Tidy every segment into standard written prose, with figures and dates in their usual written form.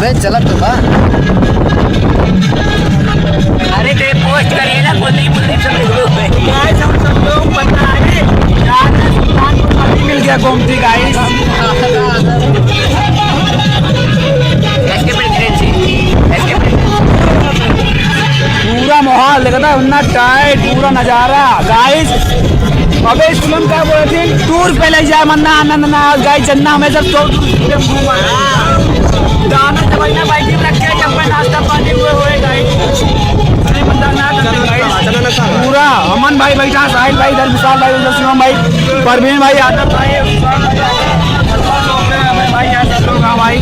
अरे चला तो बा। अरे ते पोस्ट करिए ना कोई सब लोग पता है मिल गया गोमती गाइस। पूरा माहौल देखा था उतना टाइट पूरा नजारा गाइस। अबे स्कूल क्या बोले थे टूर पे ले जाए मन्ना आनंद ना गाइस चन्ना हमें सब तो दाना दवाइयां बाइक में रख के जब पे नाश्ता पानी हुए गाइस। पूरा अमन भाई बैठा साहिल भाई इधर विशाल भाई उधर शिवम भाई परवीन भाई आदम भाई भाई सब लोग हाँ भाई।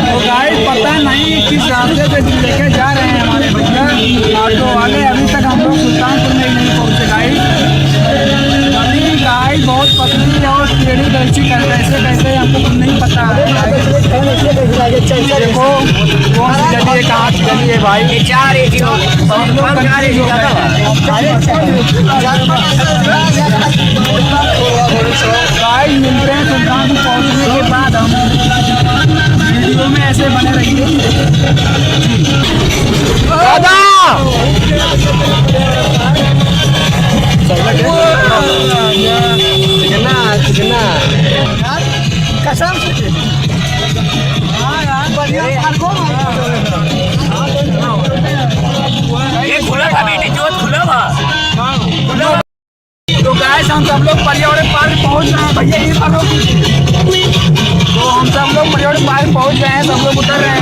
तो गाइस पता नहीं किस रास्ते से लेके जा रहे हैं हमारे भैया ऑटो वाले। अभी तक हम लोग सुल्तानपुर में नहीं पहुंचे गाइस। गाइस बहुत पतली और टेढ़ी गलती कर रहे हैं कैसे हमको नहीं पता है। देखो कौन सी गली है कहाँ की गली है भाई। गाइस मिलते हैं सुल्तानपुर पहुंचने के बाद हम वीडियो में ऐसे बने रहिए। दादा कसम से खुला था बेटी जोत खुला था। तो गाइस हम सब लोग पर्यावरण पार्क पहुंच रहे हैं भैया ये पार्क। तो हम सब लोग पर्यावरण पार्क पहुंच गए हैं सब लोग उतर रहे हैं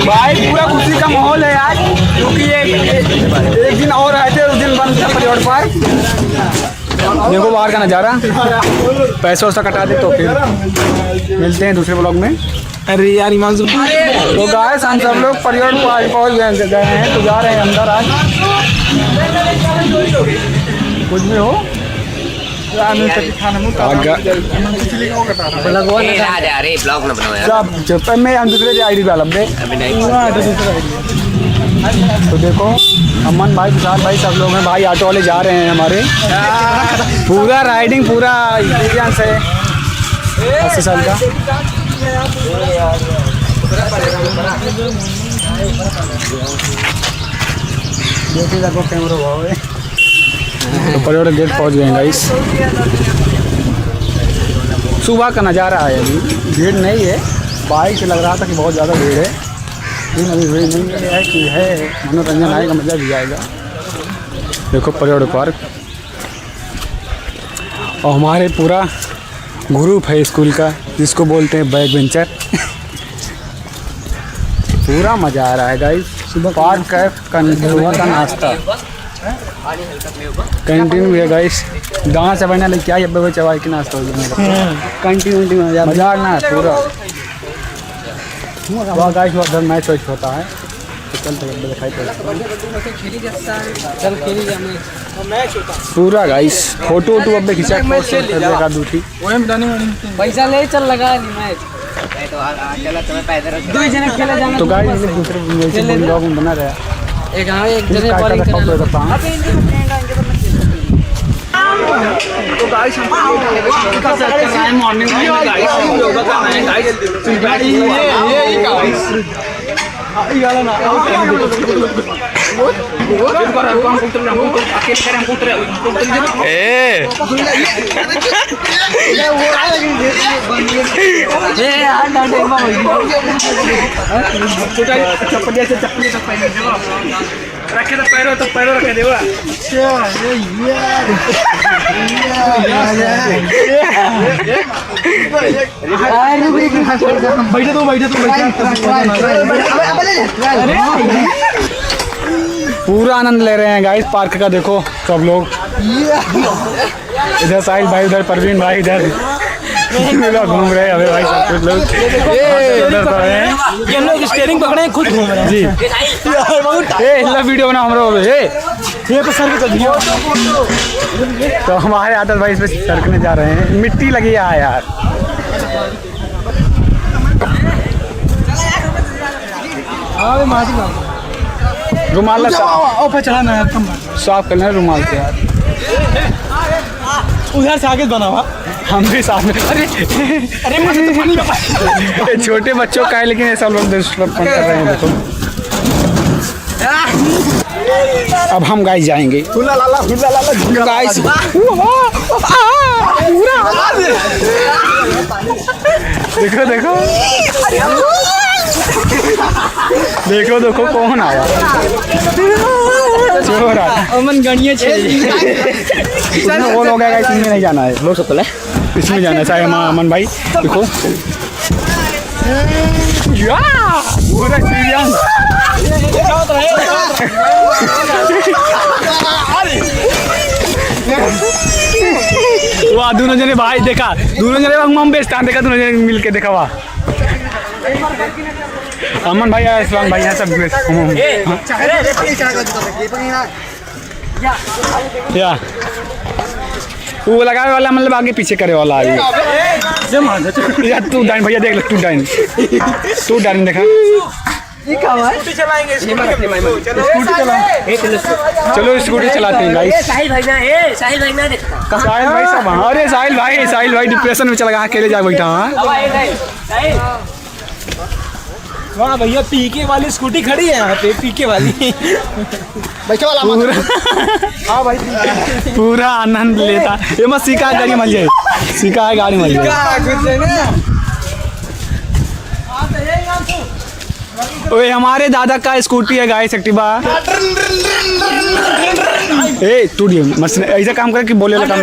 भाई। पूरा खुशी का माहौल है आज क्योंकि एक दिन और आए थे उस दिन बंद था पर्यावरण पार्क। देखो बाहर का नज़ारा पैसा वैसा कटा दे तो फिर मिलते हैं दूसरे ब्लॉग में। अरे यार ईमान तो गाइस हम सब लोग पर्यावरण पार्क पहुंच गए हैं तो जा रहे हैं अंदर आज। कुछ भी हो मैं दूसरे आई डी वाला तो देखो अमन भाई विशाल भाई सब लोग हैं भाई। ऑटो वाले जा रहे हैं हमारे पूरा राइडिंग पूरा एक्सपीरियंस है 80 साल का। देखिए देखो कैमरा भाव है। तो पर्यटक गेट पहुंच गए गाइस। सुबह का नज़ारा है अभी भीड़ नहीं है। बाइक से लग रहा था कि बहुत ज़्यादा भीड़ है लेकिन अभी भीड़ नहीं है कि है मनोरंजन आएगा मज़ा भी आएगा। देखो पर्यटक पार्क और हमारे पूरा ग्रुप है स्कूल का जिसको बोलते हैं बैक बेंचर। पूरा मज़ा आ रहा है गाइस। सुबह पार्क का का नाश्ता कैंटीन भी है गाइस। गाँव से बनने लगे क्या ये चवाई की नाश्ता हो गया कैंटीन वैंटीन मजा ना पूरा वहाँ गाइस उधर मैच वैच होता है तो चलते दिखाई पूरा गाइस फोटो वोटो अब खिंचा दूसरी पैसा ले चल लगा मैच तो गाइस दूसरे ब्लॉग में बना रहा एक तो गाइस हम मॉर्निंग में गाइस योगा कर रहे हैं गाइस। ये गाइस ये वाला ना रखे तो पैरों रखे देवा बैठे तो पूरा आनंद ले रहे हैं गाइस पार्क का। देखो सब लोग इधर साहिल भाई उधर परवीन भाई इधर घूम रहे हैं हमें भाई सब कुछ लोग ये लोग स्टीयरिंग पकड़े खुद घूम रहे हैं जी। वीडियो बना हम लोग ये तो सर कर दिया। तो हमारे आदत भाई इस पे सरकने जा रहे हैं। मिट्टी लगी है यार। रुमाल चढ़ाना साफ करना है रुमाल से यार। उधर से आगे बना हुआ हम भी साथ में। अरे अरे छोटे बच्चों का है, लेकिन ऐसा लोग डिस्टर्ब कर रहे हैं। देखो अब हम गाइस जाएंगे गाइस। देखो देखो देखो देखो कौन आया, चोर आया। अमन गणिये वो लोग है, इसमें नहीं जाना है, लो सकल है, इसमें जाना है। चाहे अमन भाई देखो पूरा सीरियस। वाह दोनों जने भाई देखा, दोनों जने हम बेचता देखा, दोनों जने मिल के देखा। वाह अमन भाई आया, इस्लाम भाई है, सब या वो लगाने वाला मतलब आगे पीछे करे वाला है यार। तू डाइन भैया देख ले, तू डाइन देखा। चलो स्कूटी चलाते हैं गाइस। साहिल भाई ना देखता। साहिल भाई सब। अरे साहिल भाई डिप्रेशन में चला गया, अकेले जा बैठा। वाह भैया, पीके वाली स्कूटी खड़ी है यहाँ पे, पीके वाली बच्चों वाला। हाँ भाई पूरा आनंद लेता। ये मत सीखा है गाड़ी मिल जाए, सीखा है गाड़ी मिल जाए। ओए हमारे दादा का स्कूटी है गाइस, एक्टिवा। ए टूट मस्त ऐसा काम कर कि बोले लगा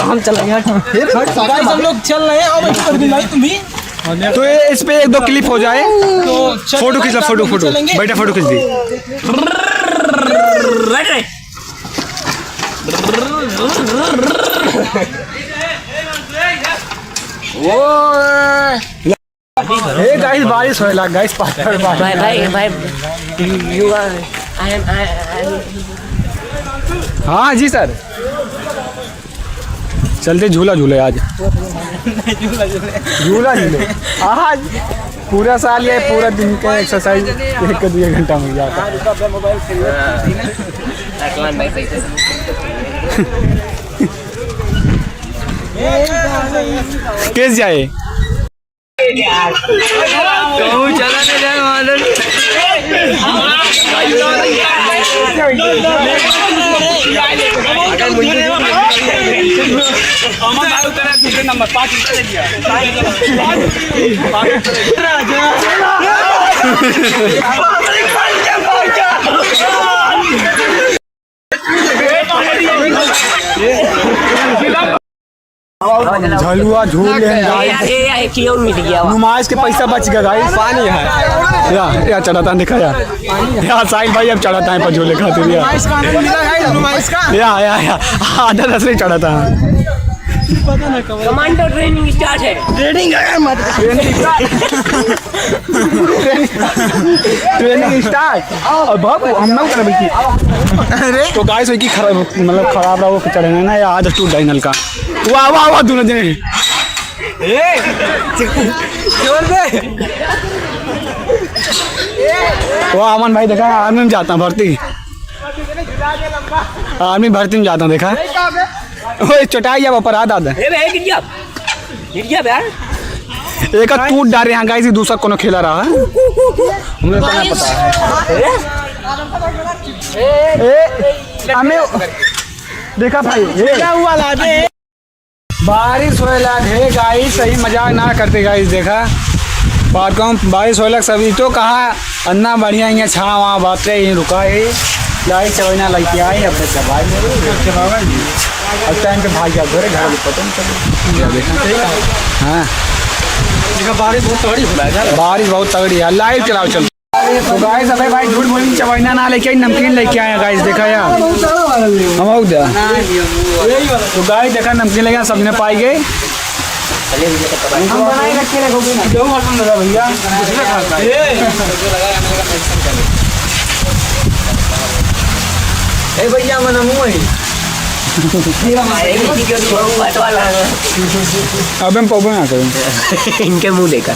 हम चलेंगे। हम लोग चल रहे हैं। तुम भी तो ये इस पे 1-2 क्लिप हो जाए तो फोटो खींच लो। फोटो बैठा, फोटो खींच दी। ए गाइस बारिश हो लगा गाइस, भाई you are I am हाँ जी सर, चलते झूला झूले आज। झूला झूले आज पूरा साल या पूरा दिन का एक्सरसाइज 1-2 घंटा मिल जाता। कैसे जाए नंबर 5 झलुआ झूले नुमाइश के पैसा बच गया गाइस। पानी है या चढ़ाता देखा यार साहिल भाई अब चढ़ाता है पर झूले खातिर या आधा 10 नहीं चढ़ाता है। कमांडो ट्रेनिंग स्टार्ट है। Training start. बाबू हम ना कर तो गाइस की खराब मतलब खराब रहा वो चढ़ेना ना या आधा टूट जाए नलका। वाह वाह वाह दोनों जने वाह। अमन भाई देखा आर्मी में जाता हूँ भर्ती, आर्मी भर्ती में जाता हूँ देखा। ओए चटाई जा ऊपर आ दादा गिर गया यार। एक टूट डाल रहे हैं गाइस, दूसरा कोनो खेला रहा है हमें तो नहीं पता। हमें देखा भाई क्या हुआ लादे बारिश होए लागे गाइस, सही मजाक ना करते गाइस। देखा पार्कों बारिश होए लग सभी तो कहा अन्ना बढ़िया यहाँ छाँ वहाँ बातें यहीं रुका है लाइट चवना लग आए अपने सब भाई अब टाइम पे भाग जा घर पता नहीं। हाँ बारिश बहुत तगड़ी हो रहा है, बारिश बहुत तगड़ी है। लाइव चलाओ चल। तो गाइस अबे भाई झूठ बोली चवैना ना लेके आई, नमकीन लेके आए गाइस। देखा यार हम तो गाइस देखा नमकीन लेके सबने पाई गए। भैया मना अब हम पौबे ना करें इनके मुंह लेकर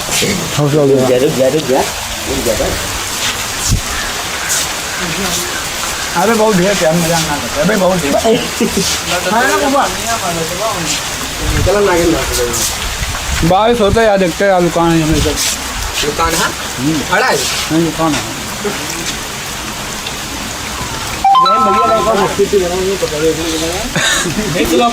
अबे बहुत ढेर मजा ना करते। अबे बहुत ढेर बारिश होता है यार, देखते हैं यार, दुकान है हमें सब। दुकान है खड़ा है नहीं दुकान है। भैया